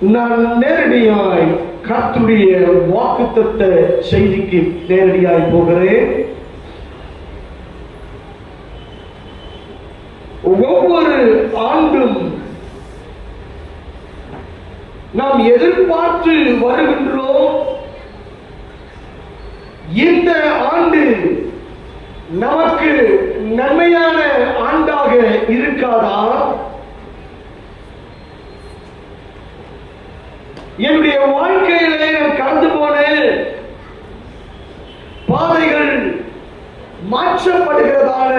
நான் நேரடியாய் கர்த்தருடைய வாக்குத்தத்த செய்திக்கு நேரடியாய் போகிறேன். ஒவ்வொரு ஆண்டும் நாம் எதிர்பார்த்து வருகின்றோம், இந்த ஆண்டு நமக்கு நன்மையான ஆண்டாக இருக்காதா? என்னுடைய வாழ்க்கையிலே நான் கடந்து போன பாதைகள் மாற்றப்படுகிறதான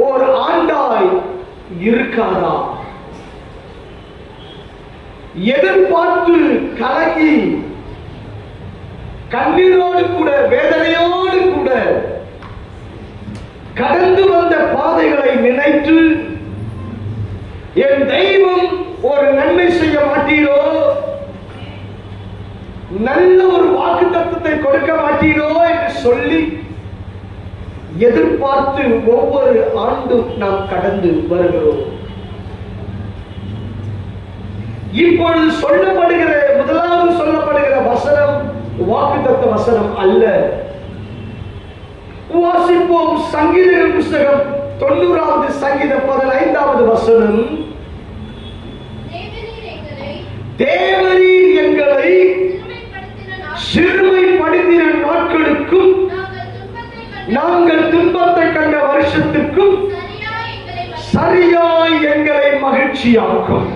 ஒரு ஆண்டாய் இருக்காதா? எதிர்பார்த்து கலங்கி கண்ணீரோடு கூட வேதனையோடு கூட கடந்து வந்த பாதைகளை நினைத்து என் தெய்வம் ஒரு நன்மை செய்ய மாட்டீரோ, நல்ல ஒரு வாக்குத்தத்தத்தை கொடுக்க மாட்டீரோ என்று சொல்லி எதிர்பார்த்து ஒவ்வொரு ஆண்டும் நாம் கடந்து வருகிறோம். இப்பொழுது சொல்லப்படுகிற முதலாவது சொல்லப்படுகிற வசனம் வாக்குத்தத்த வசனம் அல்ல. வாசிப்போம். சங்கீதங்கள் புஸ்தகம் 90வது சங்கீதம் 15வது வசனம். தேவரீர் எங்களை சிறுமைப்படுத்தின நாட்களுக்கும் நாங்கள் துன்பத்தை கண்ட வருஷத்துக்கும் சரியாய் எங்களை மகிழ்ச்சியாக்கும்.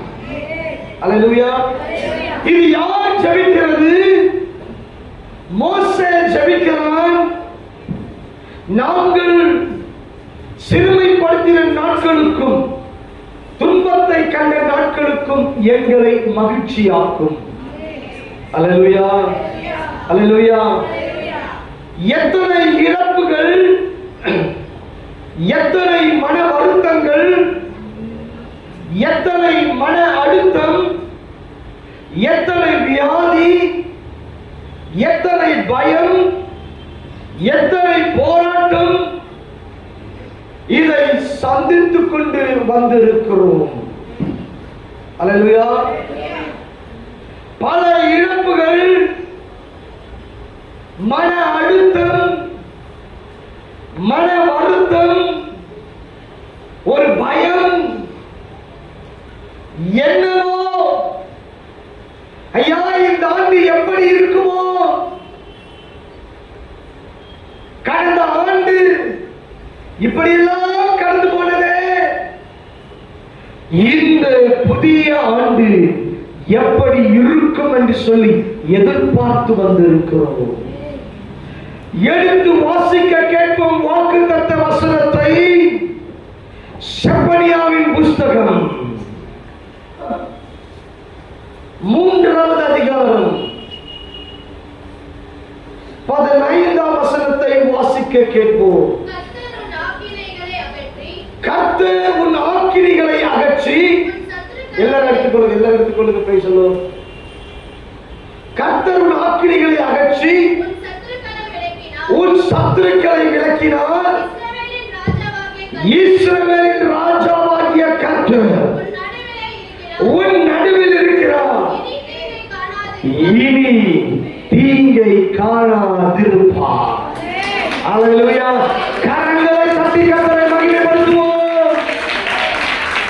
அல்லேலூயா. இது யார் ஜெபிக்கிறது? மோசே ஜெபிக்கிறான். நாங்கள் சிறுமைப்படுத்தின நாட்களுக்கும் துன்பத்தை கண்ட நாட்களுக்கும் எங்களை மகிழ்ச்சியாக்கும். அல்லேலூயா, அல்லேலூயா. எத்தனை இழப்புகள், எத்தனை மன வருத்தங்கள், எத்தனை மன அழுத்தம், எத்தனை வியாதி, எத்தனை பயம், எத்தனை போராட்டம், இதை சந்தித்துக் கொண்டு வந்திருக்கிறோம். அல்லேலூயா. பல இழப்புகள், மன அழுத்தம், மன வருத்தம், ஒரு பயம், என்னவோ ஐயா இந்த ஆண்டு எப்படி இருக்குமோ, கடந்த ஆண்டு இப்படியெல்லாம் கடந்து போனதே, இந்த புதிய ஆண்டு எப்படி இருக்கும் என்று சொல்லி எதிர்பார்த்து வந்திருக்கிறோம். எடுத்து வாசிக்க கேட்போம் வாக்குத்தத்த வசனத்தை. செப்பனியாவின் புஸ்தகம் 3வது அதிகாரம் 15ஆம் வசனத்தை வாசிக்க கேட்போம். கர்த்தர் உன் ஆக்கினைகளை அகற்றி, எல்லாரும் எடுத்துக்கொள்ளுங்க, எல்லாரும் எடுத்துக்கொள்ளுங்க, போய் சொல்லுவோம். கர்த்தர் உன் ஆக்கினைகளை அகற்றி உன் சத்துருக்களை விலக்கினார். இஸ்ரவேலின் ராஜாவாகிய கர்த்தர் உன் நடுவில் இருக்கிறார். இனி தீங்கை காணாதிருப்பார். அல்லேலூயா. கரங்களை தட்டி கர்த்தரை மகிமைப்படுத்துவோம்.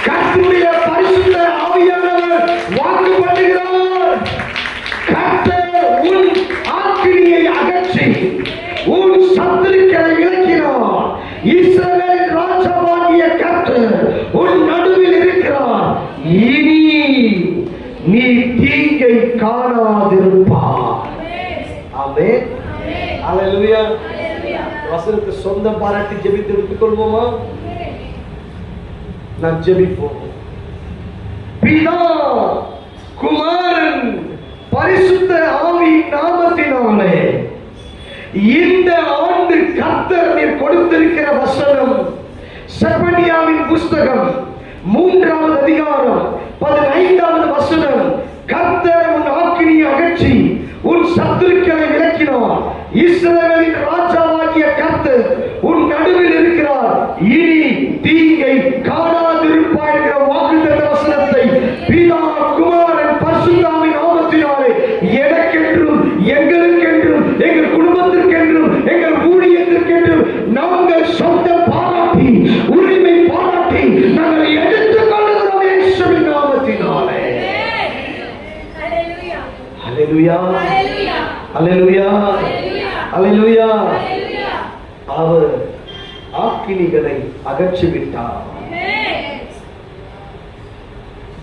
கர்த்தருடைய பரிசுத்த ஆவியானவர் வாக்கு பண்ணுகிறார். கர்த்தர் உன் ஆக்கினையை அகற்றி உன் சத்துருக்களை விலக்கினார். இஸ்ரவேலின் ராஜாவாகிய கர்த்தர் உன் நடுவில் இருக்கிறார். இனி நீ தீங்கை காணாதிருப்பார். ஆமென். அல்லேலூயா. வசனத்தை சொந்த பாராட்டி ஜெபித்து எடுத்துக் கொள்வோமா? நான் ஜெபிப்போம். பிதா, குமாரன், பரிசுத்த ஆவி நாமத்தினாலே இந்த ஆண்டு கர்த்தர் நீர் கொடுத்திருக்கிற வசனம் செப்பனியாவின் புஸ்தகம் 3வது அதிகாரம் 15வது வசனம். கர்த்தர் உன் ஆக்கினையை அகற்றி உன் சத்துருக்களை விலக்கினார். இஸ்ரவேலின் ராஜாவாகிய கர்த்தர் உன் நடுவில் இருக்கிறார். இனி தீங்கை காணாதிருப்பாய் என்கிற வாக்குத்தத்த வசனத்தை பிதா, குமாரன், நாங்கள் சொந்த பாராட்டி உரிமை பாராட்டி நாங்கள் எடுத்துக் கொள்ளுகிறோம் இயேசுவின் நாமத்தினாலே. அல்லேலூயா, அல்லேலூயா, அல்லேலூயா. அவர் ஆக்கினிகளை அகற்றிவிட்டார்.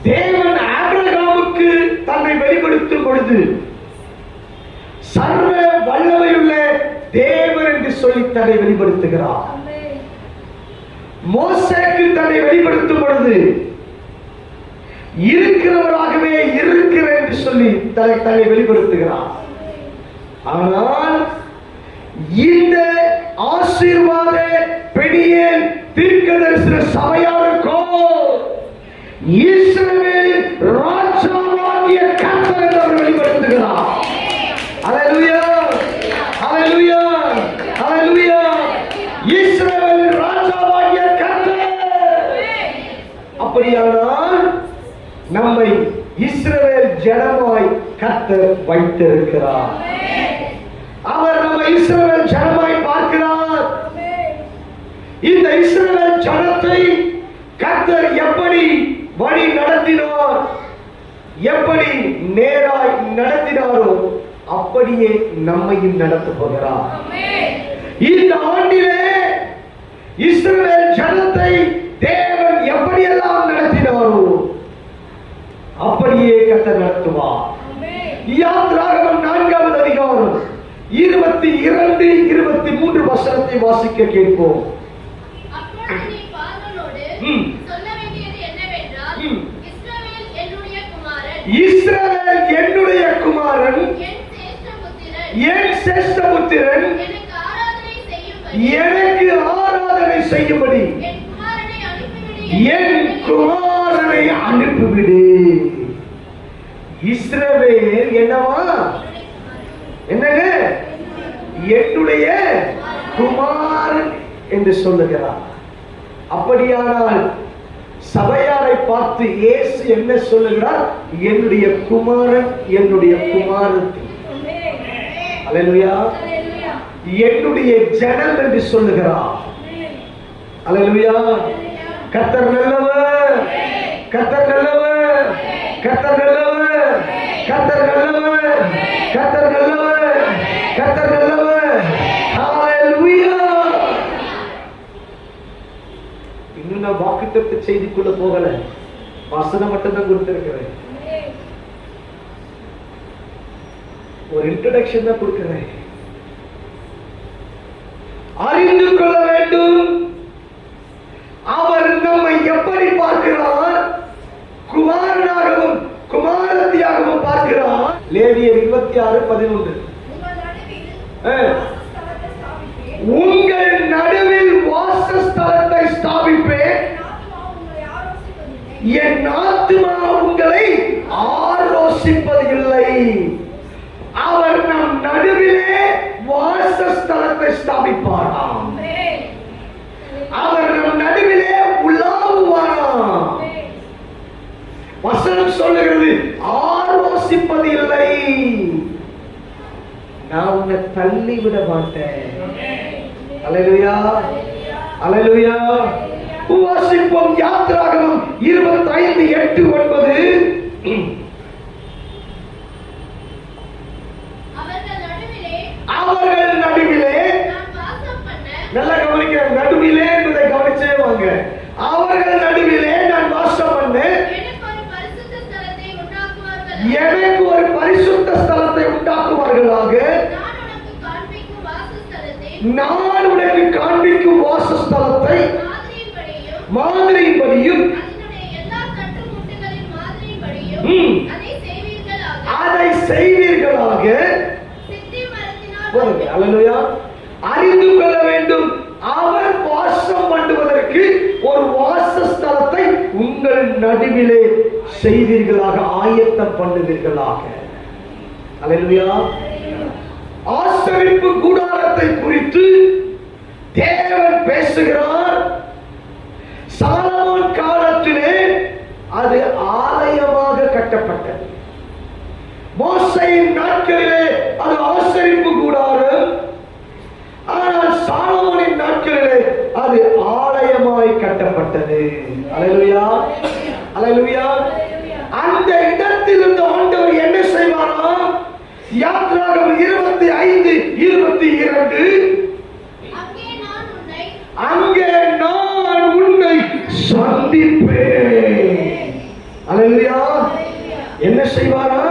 தேவன் ஆபிரகாமுக்கு தன்னை வெளிப்படுத்தும் பொழுது சர்வ வல்லமையுள்ள தேவன் என்று சொல்லி தன்னை வெளிப்படுத்துகிறார். மோசேக்கு தன்னை வெளிப்படுத்தும் பொழுது இருக்கிறவராகவே இருக்கிறேன் என்று சொல்லி தன்னை வெளிப்படுத்துகிறார். ஆனால் இந்த ஆசீர்வாத பெரியேல் தீர்க்கதரிசன சபையாருக்கோ இஸ்ரவேல் ராஜாவாகிய கர்த்தர் என்று அவர் வெளிப்படுத்துகிறார். அல்லேலூயா, அல்லேலூயா, அல்லேலூயா. இஸ்ரவேல் ராஜாவாகிய கர்த்தர். அப்படியானால் நம்மை இஸ்ரவேல் ஜனமாய் கர்த்தர் வைத்திருக்கிறார். அவர் நம்ம இஸ்ரவேல் ஜனமாய் பார்க்கிறார். இந்த இஸ்ரவேல் ஜனத்தை கர்த்தர் எப்படி வழி நடத்தினார், எப்படி நேராய் நடத்தினாரோ அப்படியே நம்மையும் நடத்த போகிறார். இந்த ஆண்டிலே இஸ்ரவேல் ஜனத்தை தேவன் எப்படியெல்லாம் நடத்தினாரோ அப்படியே கர்த்தர் நடத்துவார். யாத்ராகமம் 4வது அதிகாரம் 22, 23 வசனத்தை வாசிக்க கேட்போம். இஸ்ரவேல் என்னுடைய குமாரன், என் சேஷ்டபுத்திரன், எனக்கு ஆராதனை செய்யும்படி என் குமாரனை அனுப்பிவிடு. இஸ்ரவேல் என்னவா? என்னங்க? என்னுடைய குமாரன் என்று சொல்லுகிறார். அப்படியானால் சபையாரை பார்த்து இயேசு என்ன சொல்லுகிறார்? என்னுடைய குமாரன், என்னுடைய குமாரத்தி. அல்லேலூயா. என்னுடைய ஜனம் என்று சொல்லுகிறார். அல்லேலூயா. கர்த்தர் நல்லவர், கர்த்தர் நல்லவர், கர்த்தர் நல்லவர், கர்த்தர் நல்லவர், கர்த்தர் நல்லவர், கர்த்தர் நல்லவர். ஹalleluya. இன்னும் நான் வாக்குத்தத்த செய்திக்குள்ள போகல, வசனம் மட்டும் தான் கொடுத்திருக்கிறேன். ஒரு இன்ட்ரோடக்ஷன் தான் கொடுக்கிறேன். அறிந்து கொள்ள வேண்டும் அவர் நம்மை எப்படி பார்க்கிறார். குமாரனாகவும் குமாரத்தியாகவும் பார்க்கிறார். லேவியர் 26:11. உங்கள் நடுவில் வாசஸ்தலத்தை ஸ்தாபிப்பேன், என் ஆத்துமா உங்களை ஆரோசிப்பதில்லை. அவர் நம் நடுவிலே வாசஸ்தலத்தை ஸ்தாபிப்பாராம். அவர் நம் நடுவிலே உலாவுவாராம். வசனம் சொல்லுகிறது ஆரோசிப்பதில்லை. நான் உன்னை தள்ளி விட மாட்டேன். அல்லேலூயா, அல்லேலூயா. வாசிப்போம் யாத்ராகமம் 25:8-9. அவர்கள் நடுவிலே, நல்ல கவனிக்க, நடுவிலே என்பதை கவனிச்சே வாங்க. அவர்கள் நடுவிலே நான் வாசம் பண்ணேன், எனக்கு ஒரு பரிசுத்த ஸ்தலத்தை உண்டாக்குவார்களாக. நான் உனக்கு காண்பிக்கும் வாசஸ்தலத்தை மாதிரியின்படியும் அதை செய்வீர்களாக. அல்லேலூயா. அறிந்து கொள்ள வேண்டும், அவர் வாசம் பண்ணுவதற்கு ஒரு வாசஸ்தலத்தை உங்கள் நடுவிலே செய்வீர்களாக, ஆயத்தம் பண்ணுவீர்களாக. அல்லேலூயா. ஆசரிப்பு கூடாரத்தை குறித்து தேவன் பேசுகிறார். சாலமோன் காலத்திலே அது ஆலயமாக கட்டப்பட்டது. மோசேயின் நாட்களிலே அது ஆசரிப்பு கூடாரம். ஆனால் சாலமோனின் நாட்களில் அது ஆலயமாய் கட்டப்பட்டது. அல்லேலூயா, அல்லேலூயா. அந்த இடத்தில் இருந்த ஆண்டவர் என்ன செய்வாராம்? யாத்ராகமம் 25:22 அங்கே நான் உன்னை சந்திப்பேன். அல்லேலூயா. என்ன செய்வாரா?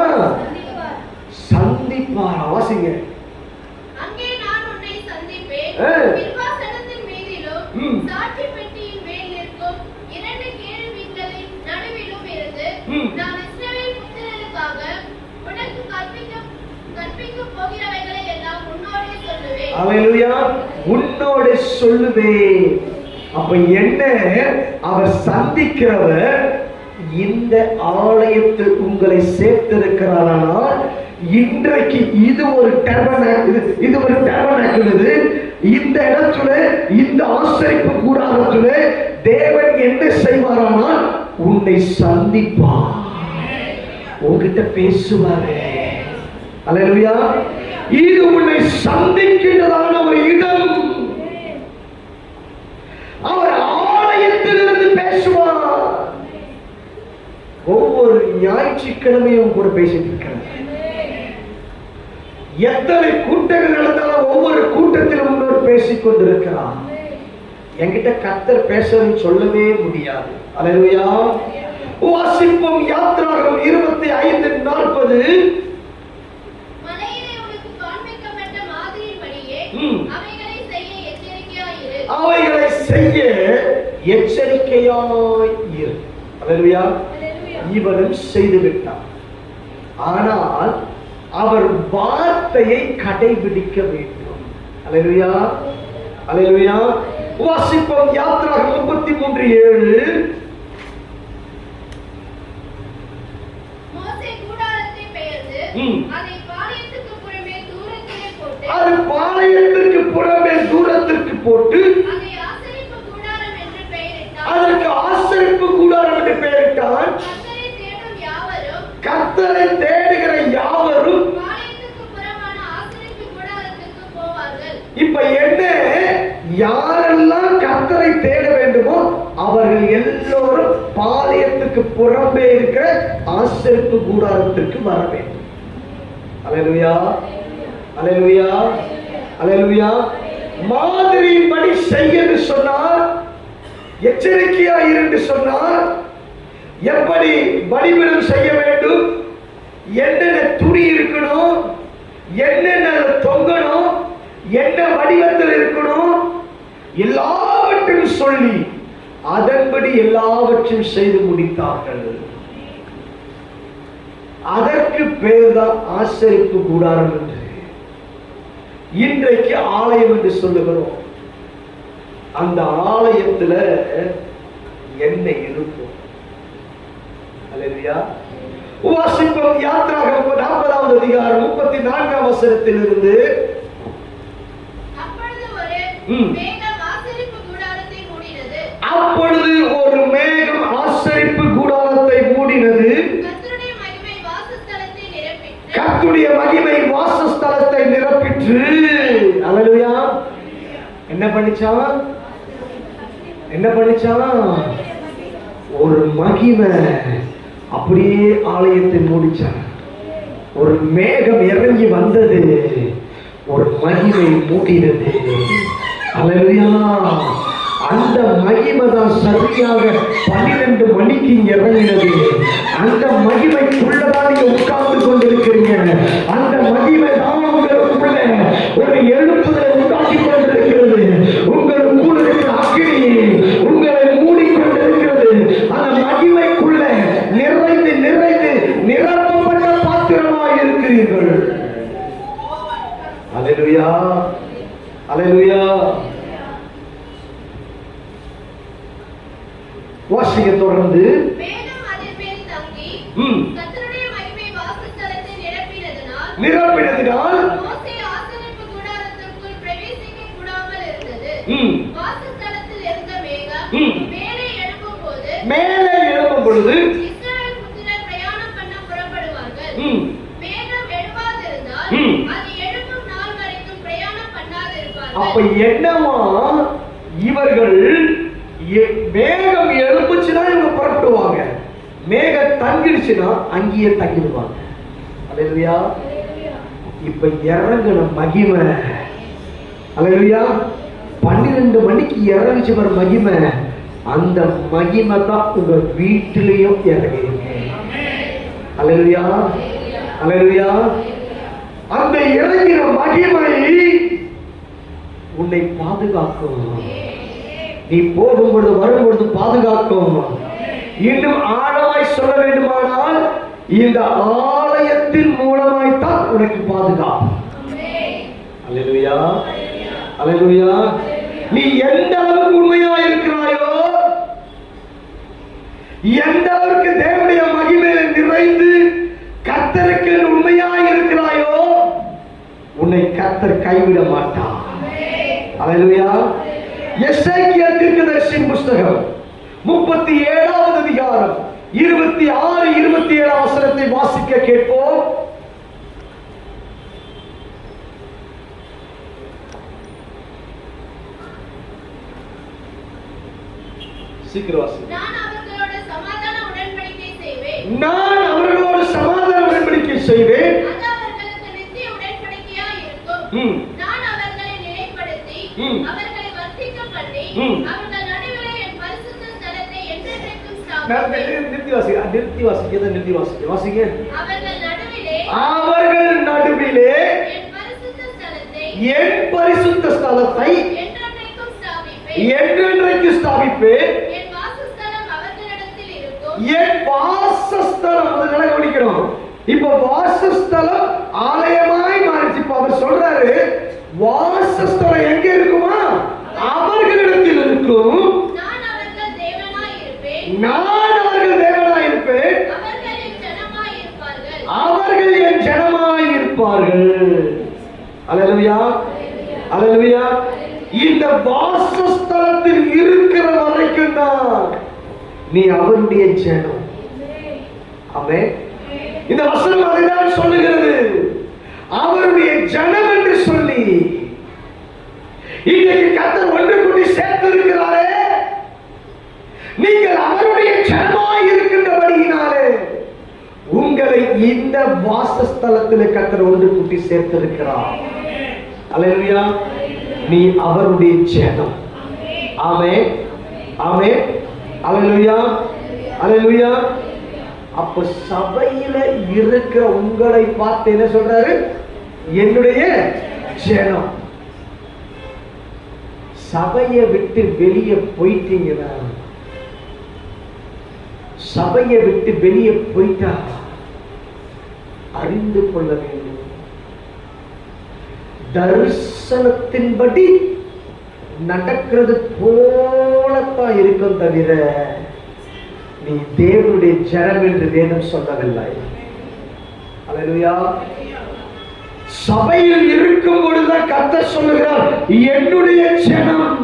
சந்திப்பாரா? வாசிங்க. அங்கே நான் உன்னை சந்திப்பேன். கிருபாசனத்தின் மீதிலும் சாட்சி பெட்டியின் மேல் இருக்கும் 2 கேருபீன்களின் நடுவிலும் இருந்து நான் இஸ்ரவேல் புத்திரருக்காக உனக்கு கற்பிக்கப் போகிறவைகளை எல்லாம் உன்னோடே சொல்லுவேன். அல்லேலூயா. உன்னோடே சொல்லுவேன். அப்ப என்ன? அவர் சந்திக்கிறவர் இந்த ஆலயத்தில் உங்களை சேர்த்திருக்கிறாரானால் இன்றைக்கு இது ஒரு டெர்பனாக்கிள். இந்த இடத்துல, இந்த ஆசரிப்பு கூடாரத்துல தேவன் என்ன செய்வாரானால் உன்னை சந்திப்பார், உன்கிட்ட பேசுவாரு. அல்லேலூயா. இது உன்னை சந்திக்கிறதான ஒரு இடம். அவர் ஆலயத்திலிருந்து பேசுவார். ஒவ்வொரு ஞாயிற்றுக்கிழமையும் கூட பேசிட்டு இருக்கிறார். எத்தனை கூட்டங்கள் நடந்தாலும் ஒவ்வொரு கூட்டத்திலும் ஒருவர் பேசிக் கொண்டிருக்கிறார். என்கிட்ட கர்த்தர் பேசன்னு சொல்லவே முடியாது. அல்லேலூயா. வாசிப்போம். யாத்ராகமம் 25:40 மலையிலே உனக்கு காண்பிக்கப்பட்ட மாதிரியின்படியே அவைகளை செய்ய எச்சரிக்கையாயிரு. அவைகளை செய்ய எச்சரிக்கையாயிரு. அல்லேலூயா. இவனும் செய்து விட்டார். ஆனால் அவர் வார்த்தையை கடைபிடிக்க வேண்டும். அல்லேலூயா, அல்லேலூயா. வாசிப்போம். யாத்ராகமம் 33:7 மோசே கூடாரத்தை பெயர்த்து அதை பாளையத்துக்கு புறமே தூரத்திலே போட்டு, அது பாளையத்துக்கு புறமே தூரத்திற்கு போட்டு அதை ஆசரிப்பு கூடாரம் என்று பெயரிட்டான். அதற்கு ஆசரிப்பு கூடாரம் என்று பெயரிட்டான். கர்த்தரை தேடுகிற யாவரும் பாளையத்துக்கு புறமான ஆசரிப்பு கூடாரத்துக்கு போவார்கள். இப்ப என்ன? யாரெல்லாம் கர்த்தரை தேட வேண்டுமோ அவர்கள் எல்லோரும் பாளையத்துக்கு புறம்பே இருக்கிற ஆசரிப்பு கூடாரத்திற்கு வர வேண்டும். அல்லேலூயா, அல்லேலூயா, அல்லேலூயா. மாதிரியின்படி செய்ய என்று சொன்னார், எச்சரிக்கையா இருந்து சொன்னார். எப்படி பலிபீடம் செய்ய வேண்டும், என்னென்ன துணி இருக்கணும், என்னென்ன தொங்கணும், என்ன வடிவத்தில் இருக்கணும், எல்லாவற்றையும் சொல்லி அதன்படி எல்லாவற்றையும் செய்து முடித்தார்கள். அதற்கு பேர் தான் ஆசரிப்பு கூடாரம் என்று இன்றைக்கு ஆலயம் என்று சொல்லுகிறோம். அந்த ஆலயத்துல என்ன இருக்கும்? அல்லேலூயா. வாசிப்போம். யாத்ராகமம் 40வது அதிகாரம் 34ஆம் வசனத்திலிருந்து அப்பொழுது ஒரு மேகம் ஆசரிப்பு கூடாரத்தை மூடினது. அப்பொழுது ஒரு மேகம் ஆசரிப்பு கூடாரத்தை மூடினது. கர்த்தருடைய மகிமை வாசஸ்தலத்தை நிரப்பிற்று. கர்த்தருடைய மகிமை வாசஸ்தலத்தை நிரப்பிற்று. அல்லேலூயா. என்ன பண்ணிச்சான்? என்ன பண்ணிச்சான்? ஒரு மகிமை அப்படியே ஆலயத்தை மூடிச்சான். ஒரு மேகம் இறங்கி வந்தது, ஒரு மகிமை மூடினது. அல்லேலூயா. அந்த மகிமை தான் சரியாக 12 மணிக்கு இறங்கினது. அந்த மகிமைக்குள்ளதான் நீங்க உட்கார்ந்து கொண்டிருக்கிறீங்க. அந்த மகிமை தான் உங்களுக்குள்ள ஒரு எழுப்புதலை உண்டாக்கி கொண்டிருக்கிறது. உங்களுக்குள்ள இருக்கிற அக்கினி உங்களை மூடிக்கொண்டிருக்கிறது. அந்த மகிமைக்குள்ள நிறைந்து நிறைந்து நிரப்பப்பட்ட பாத்திரமாய் இருக்கிறீர்கள். அல்லேலூயா, அல்லேலூயா. வாசிக்க தொடர்ந்து மேகம் அதின் மேல் தங்கி கர்த்தருடைய மகிமை வாசஸ்தலத்தை நிரப்பினதினால் மோசே ஆசரிப்பு கூடாரத்திற்குள் பிரவேசிக்க கூடாமல் இருந்தது. வாசஸ்தலத்தில் இருந்த மேகம் மேலே எழும்பும் பொழுது இஸ்ரவேல் புத்திரர் பிரயாணம் பண்ண புறப்படுவார்கள். மேகம் எழும்பாதிருந்தால் அது எழும்பும் நாள் வரைக்கும் பிரயாணம் பண்ணாதிருப்பார்கள். அப்ப என்னவா? இவர் இவர்கள் மேகம் எழுப்புச்சுன்னா இவங்க புறப்படுவாங்க, மேகம் தங்கிடுச்சுன்னா அங்கேயே தங்கிடுவாங்க. அல்லேலூயா. இப்ப இறங்குன மகிமை, அல்லேலூயா, 12 மணிக்கு இறங்குச்சு வர மகிமை, அந்த மகிமை தான் உங்க வீட்டிலையும் இறங்கிருக்கு. அல்லேலூயா, அல்லேலூயா. அந்த இறங்கின மகிமை உன்னை பாதுகாக்கும். நீ போகும்பொழுது வரும்பொழுது பாதுகாக்கும். இன்னும் ஆழமாய் சொல்ல வேண்டுமானால் இந்த ஆலயத்தின் மூலமாய் தான் உனக்கு பாதுகாப்பு. அல்லேலூயா, அல்லேலூயா. நீ எந்த அளவுக்கு உண்மையா இருக்கிறாயோ, எந்த அளவுக்கு தேவனுடைய மகிமையை நிறைந்து கர்த்தருக்கு உண்மையாய் இருக்கிறாயோ, உன்னை கர்த்தர் கைவிட மாட்டார். அல்லேலூயா. எசேக்கியேல் தீர்க்கதரிசியின் புத்தகம் 37வது அதிகாரம் 26, 27 வசனத்தை வாசிக்க கேட்போம். சீக்கிரம் வாசி. நான் அவர்களோடு சமாதான உடன்படிக்கை செய்வேன். நான் அவர்களோடு சமாதான உடன்படிக்கை செய்வேன். அது அவர்களுக்கு நித்திய உடன்படிக்கையாய் இருக்கும். நான் அவர்களை நிலைப்படுத்தி அவர்களை வர்த்திக்க பண்ணி அவர்கள் நடுவிலே என் பரிசுத்த ஸ்தலத்தை என்றென்றைக்கும் ஸ்தாபிப்பேன். வாசிங்க. அவர்கள் நடுவிலே என் பரிசுத்த ஸ்தலத்தை என்றென்றைக்கும் ஸ்தாபிப்பேன். என் வாசஸ்தலம் முதல்ல கவனிக்கணும். இப்ப வாசஸ்தலம் ஆலயமாய் மாறிச்சு. இப்ப அவர் சொல்றாரு, வாசஸ்தலம் எங்க இருக்குமா? அவர்களிடத்தில் இருக்கும். நான் அவர்கள் தேவனாய் இருப்பேன், அவர்கள் என் ஜனமாய் இருப்பார்கள். அல்லேலூயா, அல்லேலூயா. இந்த வாசஸ்தலத்தில் இருக்கிற வரைக்கும் தான் நீ அவருடைய ஜனம். ஆமென். இந்த வசனம் அதுதான் சொல்லுகிறது, அவருடைய ஜனம் என்று சொல்லி. இன்றைக்கு கர்த்தர் ஒன்று கூட்டி சேர்த்திருக்கிறாரே, நீங்கள் அவருடைய ஜனமாய் இருக்கின்றபடியினாலே உங்களை இந்த வாசஸ்தலத்தில் கர்த்தர் ஒன்று கூட்டி சேர்த்திருக்கிறார். அல்லேலூயா. நீ அவருடைய ஜனம். ஆமென், ஆமென். அல்லேலூயா, அல்லேலூயா. அப்ப சபையில இருக்கிற உங்களை பார்த்து என்ன சொல்றாரு? என்னுடைய ஜனம். சபையை விட்டு வெளியே போயிட்டீங்கன்னா, சபையை விட்டு வெளியே போயிட்டா அறிந்து கொள்ள வேண்டும், தரிசனத்தின்படி நடக்கிறது போலத்தான் இருக்கும் தவிர நீ தேவனுடைய ஜனம் என்று வேதம் சொல்லவில்லை. அல்லேலூயா. சபையில் இருக்கும் பொழுதுதான் கர்த்தர் சொல்லுகிறார், என்னுடைய ஜனம்.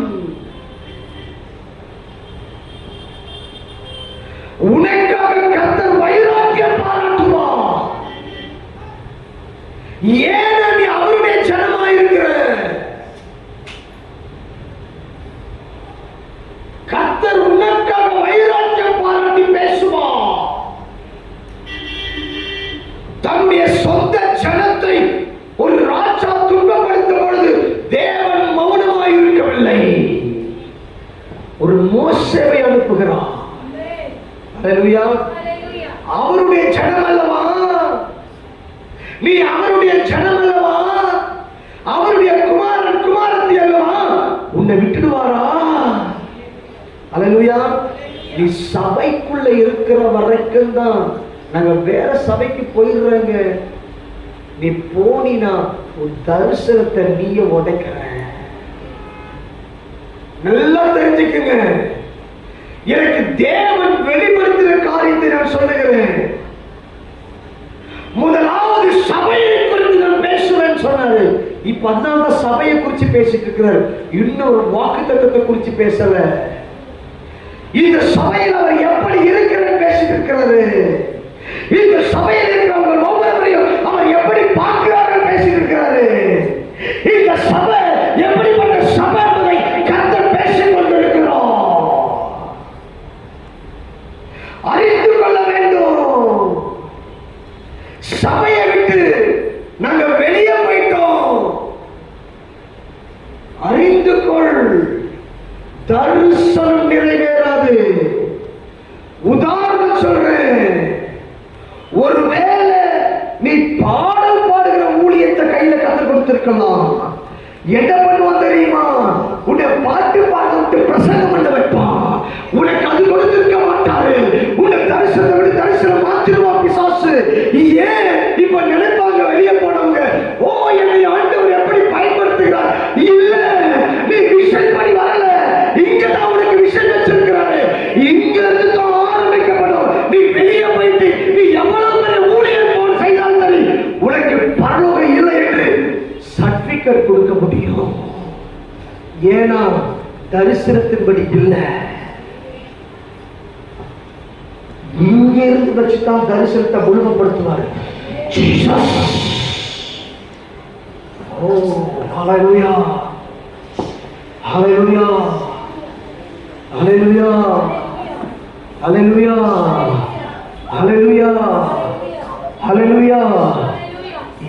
உனக்காக கர்த்தர் வைராக்கியம் பாராட்டுவார். ஏன் நீ அவருடைய ஜனமாயிருக்கிற? கர்த்தர் உனக்காக வைராக்கியம் பாராட்டி பேசுவார். தன்னுடைய சொந்த ஜனத்தை ஒரு ராஜா துன்பப்படுத்தும் பொழுது தேவன் மௌனமாய் இருக்கவில்லை, ஒரு மோசேவை அனுப்புகிறார். அல்லேலூயா. அவருடைய ஜனம் அல்லவா நீ? அவருடைய ஜனம் அல்லவா? அவருடைய குமாரன் குமாரத்தி அல்லவா? உன்னை விட்டுடுவாரா? அல்லேலூயா. நீ சபைக்குள்ள இருக்கிற வரைக்கும் தான். நாங்க வேற சபைக்கு போயிடுறோங்க. நீ போனினா உன் தரிசனத்தை நீயே உடைக்கிற. நல்லா தெரிஞ்சுக்குங்க. எனக்கு தேவன் வெளிப்படுத்தின காரியத்தை நான் சொல்லுகிறேன். முதலாவது சபையை குறித்து நான் பேசுவேன் சொன்னாரு. இப்ப அதனால சபையை குறித்து பேசிட்டு இருக்கிறார். இன்னொரு வாக்குத்தத்தத்தை குறித்து பேசல. இந்த சபையில் அவர் எப்படி இருக்கிறார் பேசிட்டு இருக்கிறாரு. இந்த சபையில் இருக்கிறவங்க ஒவ்வொருவரையும் அவர் எப்படி பார்க்கிறார்கள் பேசிட்டு இருக்கிறாரு. இந்த சபை எப்படிப்பட்ட சபை என்பதை கர்த்தர் பேசிக் கொண்டு தரிசனம் நிறைவேறாது. உதாரணம் சொல்றேன், ஒருவேளை நீ பாடல் பாடுகிற ஊழியத்தை கையில கத்து கொடுத்திருக்கலாம். என்ன பண்ணுவான் தெரியுமா? உன்னை பாட்டு பாட விட்டு பிரசங்கம் பண்ண வைப்பான். உனக்கு அது கொடுத்திருக்க மாட்டாரு. உன்னை தரிசனத்தை விட தரிசனம் மாத்திடுவான் பிசாசு. ஏன் இப்ப நினைப்பாங்க வெளியே போனவங்க, ஓ என்னை ஆண்டவர் எப்படி பயன்படுத்துகிறார்? இல்ல, நீ விஷன் பண்ணி வரல. இங்கதான் உனக்கு விஷன் வச்சிருக்கிறாரு. இங்க இருந்து தான் ஆரம்பிக்கப்படும். நீ வெளியே போயிட்டு நீ எவ்வளவு பெரிய ஊழியர் போல் செய்தாலும் சரி, உனக்கு பரலோகம் இல்லை என்று சர்டிபிகேட் கொடுக்க முடியும். ஏன்னா தரிசனத்தின்படி இல்லை. இங்க இருந்து வச்சுதான் தரிசனத்தை முழுமைப்படுத்துவார். ஓ ஹல்லேலூயா, ஹல்லேலூயா, ஹல்லேலூயா, ஹல்லேலூயா, ஹல்லேலூயா, ஹல்லேலூயா.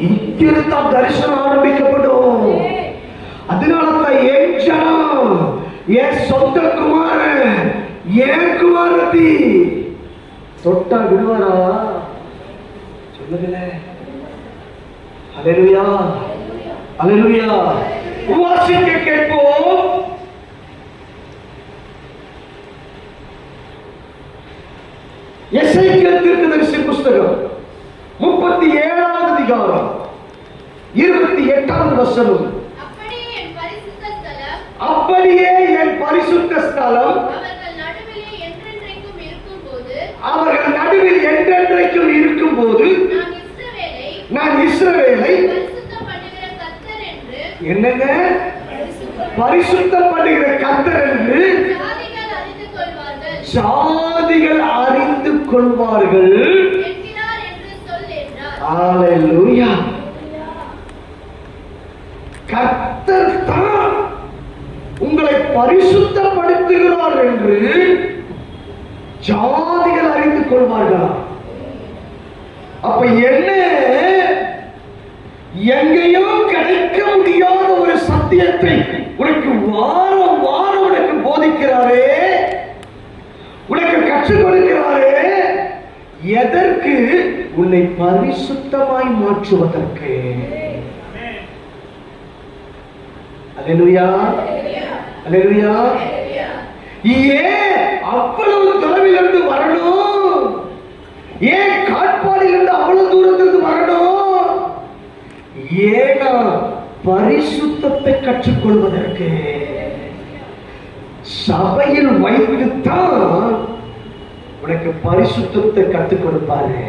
இங்கிருந்து தான் தரிசனம் ஆரம்பிக்கப்படும். அதனாலதான் என் ஜனம், என் சொந்த குமாரன், என் குமாரத்தி தொட்டா விடுவாரா? சொல்லுங்கள. ஹல்லேலூயா, ஹல்லேலூயா. வாசிக்க கேட்போம். எசேக்கியேல் தீர்க்கதரிசி புஸ்தகம் 37வது அதிகாரம் 28வது வசனம். அப்படியே என் பரிசுத்த ஸ்தலம் அவர்கள் நடுவில் என்றென்றைக்கும் இருக்கும்போது நான் இஸ்ரவேலை என்னங்க பரிசுத்தப்படுகிற கர்த்தர் என்று ஜாதிகள் அறிந்து கொள்வார்கள். ஹல்லேலூயா. கர்த்தர் தான் உங்களை பரிசுத்தப்படுத்துகிறார் என்று ஜாதிகள் அறிந்து கொள்வார்களா? அப்ப என்ன, எங்கேயும் கிடைக்க முடியாத ஒரு சத்தியத்தை உனக்கு வாரம் வாரம் உனக்கு போதிக்கிறாரே, உனக்கு கற்றுக் கொடுக்கிறாரே. எதற்கு? உன்னை பரிசுத்தமாய் மாற்றுவதற்கு. அல்லேலூயா, அல்லேலூயா. ஏன் அவ்வளவு தொலைவிலிருந்து வரணும்? ஏன் காட்பாடியிலிருந்து அவ்வளவு தூரத்திலிருந்து வரணும்? ஏன்னா பரிசுத்தத்தை கற்றுக்கொள்வதற்கு. சபையில் வைத்துத்தான் உனக்கு பரிசுத்தத்தை கற்றுக் கொடுப்பாரு.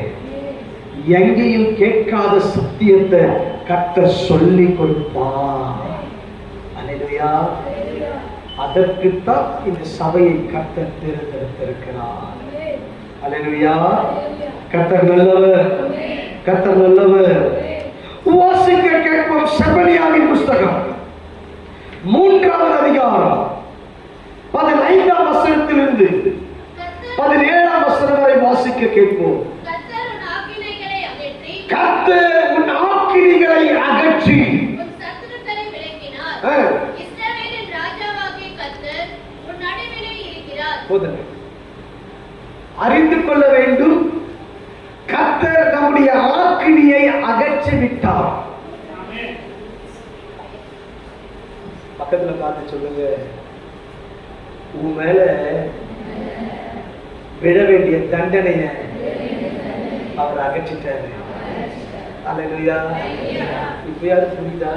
எங்கேயும் கேட்காத சத்தியத்தை கர்த்தர் சொல்லி கொடுப்பார். அல்லேலூயா. அதற்குத்தான் இந்த சபையை கர்த்தர் தேர்ந்தெடுத்திருக்கிறார். அல்லேலூயா. கர்த்தர் நல்லவர், கர்த்தர் நல்லவர். வாசிக்க கேட்போம். செபனியாவின் புஸ்தகம் 3வது அதிகாரம் 15ஆம் வசனத்திலிருந்து 17ஆம் வசனம் வரை வாசிக்க கேட்போம். கர்த்தர் உன் ஆக்கினைகளை அகற்றி அறிந்து கொள்ள வேண்டும். கர்த்தர் நம்முடைய ஆக்கினியை அகற்றி விட்டார். பக்கத்துல பார்த்து சொல்லுங்க, உன் மேல விட வேண்டிய தண்டனையை அவர் அகற்றிட்டாரு. அல்லேலூயா. இப்பயாவது புரியுதா?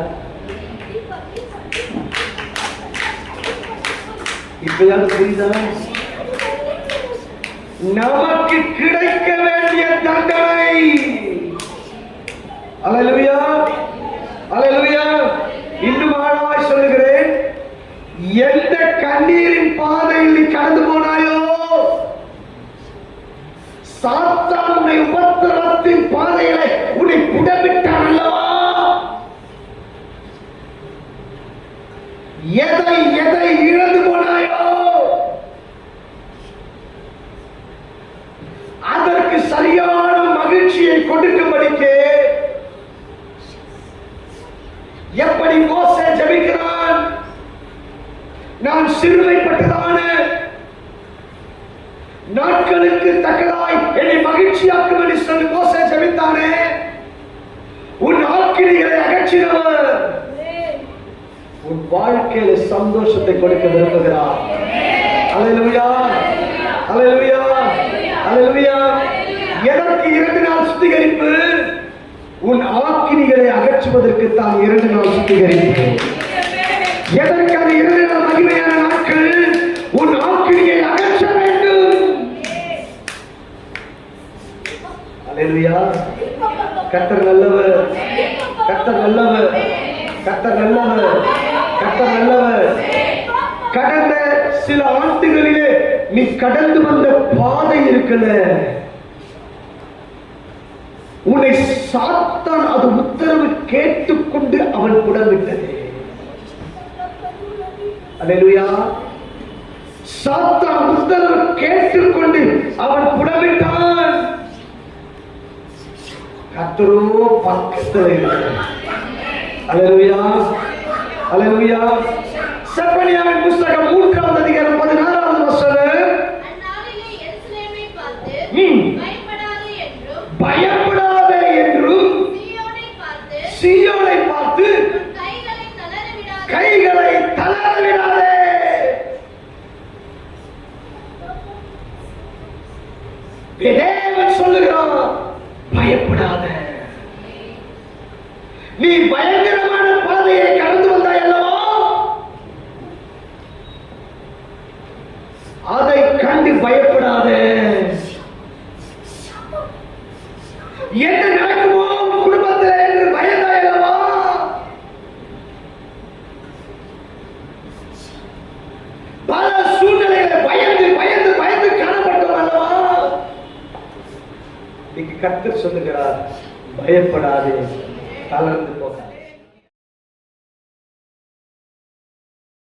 இப்பயாவது புரியுதா? நமக்கு கிடைக்க வேண்டிய தண்டனை. அல்லேலூயா, அல்லேலூயா. இன்னும் ஆழமாய் சொல்லுகிறேன், எந்த கண்ணீரின் பாதையில் நீ கடந்து போனாயோ, சாத்தான் உன்னை உபத்திரவத்தின் பாதைகளை உன்னை புடமிட்டான் அல்லவா? எதை எதை இழந்து போனாயோ அதற்கு சரியான மகிழ்ச்சியை கொடுக்கும்படிக்கு எப்படி மோசே ஜெபிக்கிறான்? நான் சிறுமைப்பட்ட நாட்களுக்கு தக்கதாய் என்னை மகிழ்ச்சியாக்கும் என்று சொல்லி மோசே ஜெபித்தானே. உன் ஆக்கினைகளை அகற்றினவர் உன் வாழ்க்கையில சந்தோஷத்தை கொடுக்க விரும்புகிறார். அல்லேலூயா, அல்லேலூயா, அல்லேலூயா. எதற்கு 2 நாள் சுத்திகரிப்பு? உன் ஆக்கினைகளை அகற்றுவதற்கு தான் 2 நாள் சுத்திகரிப்பு. எதற்காக 2 நாள் மகிமையான நாட்கள்? உன் ஆக்கினையை அகற்ற வேண்டும். அல்லேலூயா. கர்த்தர் நல்லவர், கர்த்தர் நல்லவர், கர்த்தர் நல்லவர், கர்த்தர் நல்லவர். கடந்த சில ஆண்டுகளிலே நீ கடந்து வந்த பாதை இருக்கல, உன்னை சாத்தான் அது உத்தரவு கேட்டுக்கொண்டு அவன் புடமிட்டது. அல்லேலூயா. சாத்தான் உத்தரவு கேட்டுக்கொண்டு அவன் புடமிட்டான். கர்த்தரோ பக்கத்தில் இருக்கிறார். அல்லேலூயா, அல்லேலூயா. செப்பனியாவின் புத்தகம் 3ஆம் அதிகாரம் 16ஆவது வசனம். அந்நாளிலே எருசலேமை பார்த்து பயப்படாதே என்றும் பயப்படாதே என்றும் சீயோனை பார்த்து கைகளை தளர விடாதே. தேவன் சொல்லுகிறான், பயப்படாத. நீ பயங்கரமான பாதையை கடந்து வந்தாய் அல்லவா? அதை கண்டு பயப்படாத. என்ன நடக்குமோ உன் குடும்பத்தில் என்று பயந்தாய் அல்லவா? பல சூழ்நிலைகளை பயந்து பயந்து பயந்து காணப்பட்டோம் அல்லவா? இன்னைக்கு கர்த்தர் சொல்லுகிறார், பயப்படாதே, தளர்ந்து போக.